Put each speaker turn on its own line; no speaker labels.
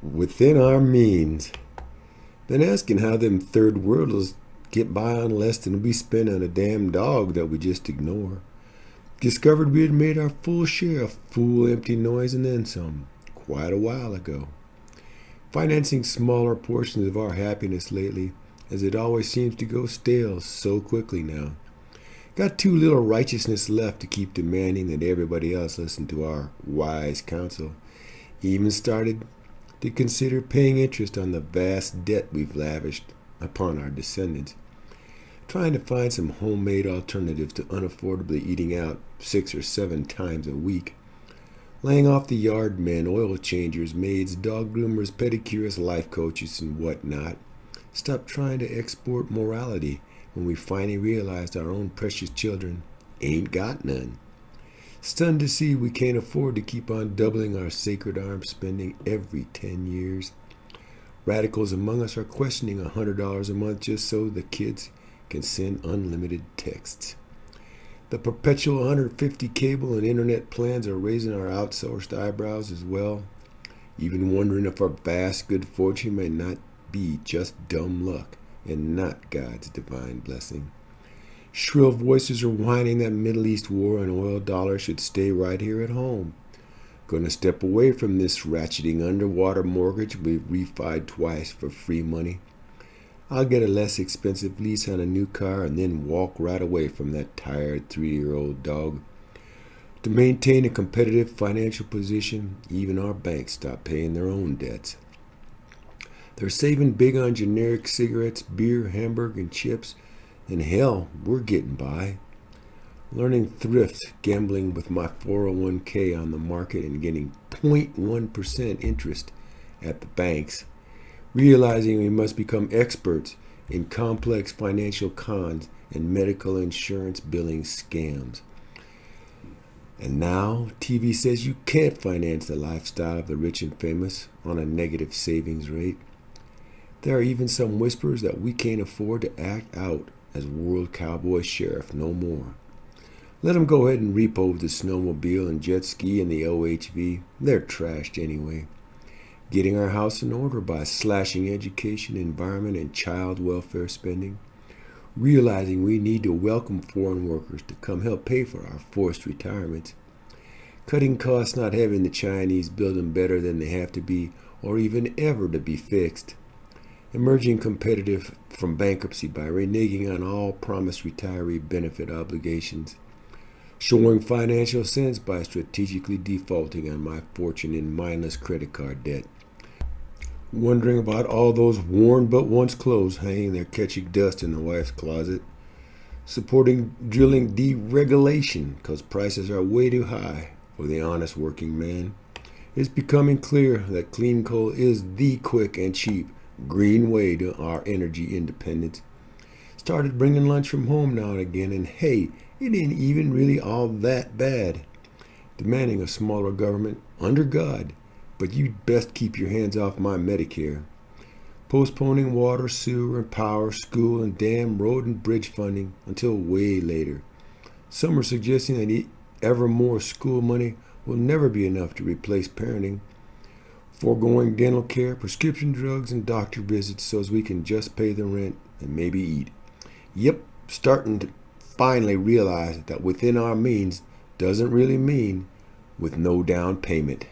within our means. Been asking how them third worlders get by on less than we spend on a damn dog that we just ignore. Discovered we had made our full share of fool empty noise and then some, quite a while ago. Financing smaller portions of our happiness lately, as it always seems to go stale so quickly now. Got too little righteousness left to keep demanding that everybody else listen to our wise counsel. Even started to consider paying interest on the vast debt we've lavished upon our descendants. Trying to find some homemade alternatives to unaffordably eating out 6 or 7 times a week. Laying off the yard men, oil changers, maids, dog groomers, pedicurists, life coaches, and whatnot. Stop trying to export morality when we finally realized our own precious children ain't got none. Stunned to see we can't afford to keep on doubling our sacred arms spending every 10 years. Radicals among us are questioning $100 a month just so the kids can send unlimited texts. The perpetual 150 cable and internet plans are raising our outsourced eyebrows as well, even wondering if our vast good fortune may not be just dumb luck and not God's divine blessing. Shrill voices are whining that Middle East war and oil dollar should stay right here at home. Gonna step away from this ratcheting underwater mortgage we've refied twice for free money. I'll get a less expensive lease on a new car and then walk right away from that tired 3-year-old dog. To maintain a competitive financial position, even our banks stop paying their own debts. They're saving big on generic cigarettes, beer, hamburger, and chips, and hell, we're getting by. Learning thrift, gambling with my 401k on the market and getting 0.1% interest at the banks. Realizing we must become experts in complex financial cons and medical insurance billing scams. And now, TV says you can't finance the lifestyle of the rich and famous on a negative savings rate. There are even some whispers that we can't afford to act out as World Cowboy Sheriff no more. Let them go ahead and repo the snowmobile and jet ski and the OHV. They're trashed anyway. Getting our house in order by slashing education, environment, and child welfare spending. Realizing we need to welcome foreign workers to come help pay for our forced retirements. Cutting costs, not having the Chinese build them better than they have to be or even ever to be fixed. Emerging competitive from bankruptcy by reneging on all promised retiree benefit obligations. Showing financial sense by strategically defaulting on my fortune in mindless credit card debt. Wondering about all those worn but once clothes hanging there catching dust in the wife's closet. Supporting drilling deregulation because prices are way too high for the honest working man. It's becoming clear that clean coal is the quick and cheap green way to our energy independence. Started bringing lunch from home now and again, and hey, it ain't even really all that bad. Demanding a smaller government under God, but you'd best keep your hands off my Medicare. Postponing water, sewer, and power, school, and damn road and bridge funding until way later. Some are suggesting that ever more school money will never be enough to replace parenting. Foregoing dental care, prescription drugs, and doctor visits so as we can just pay the rent and maybe eat. Yep, starting to finally realize that within our means doesn't really mean with no down payment.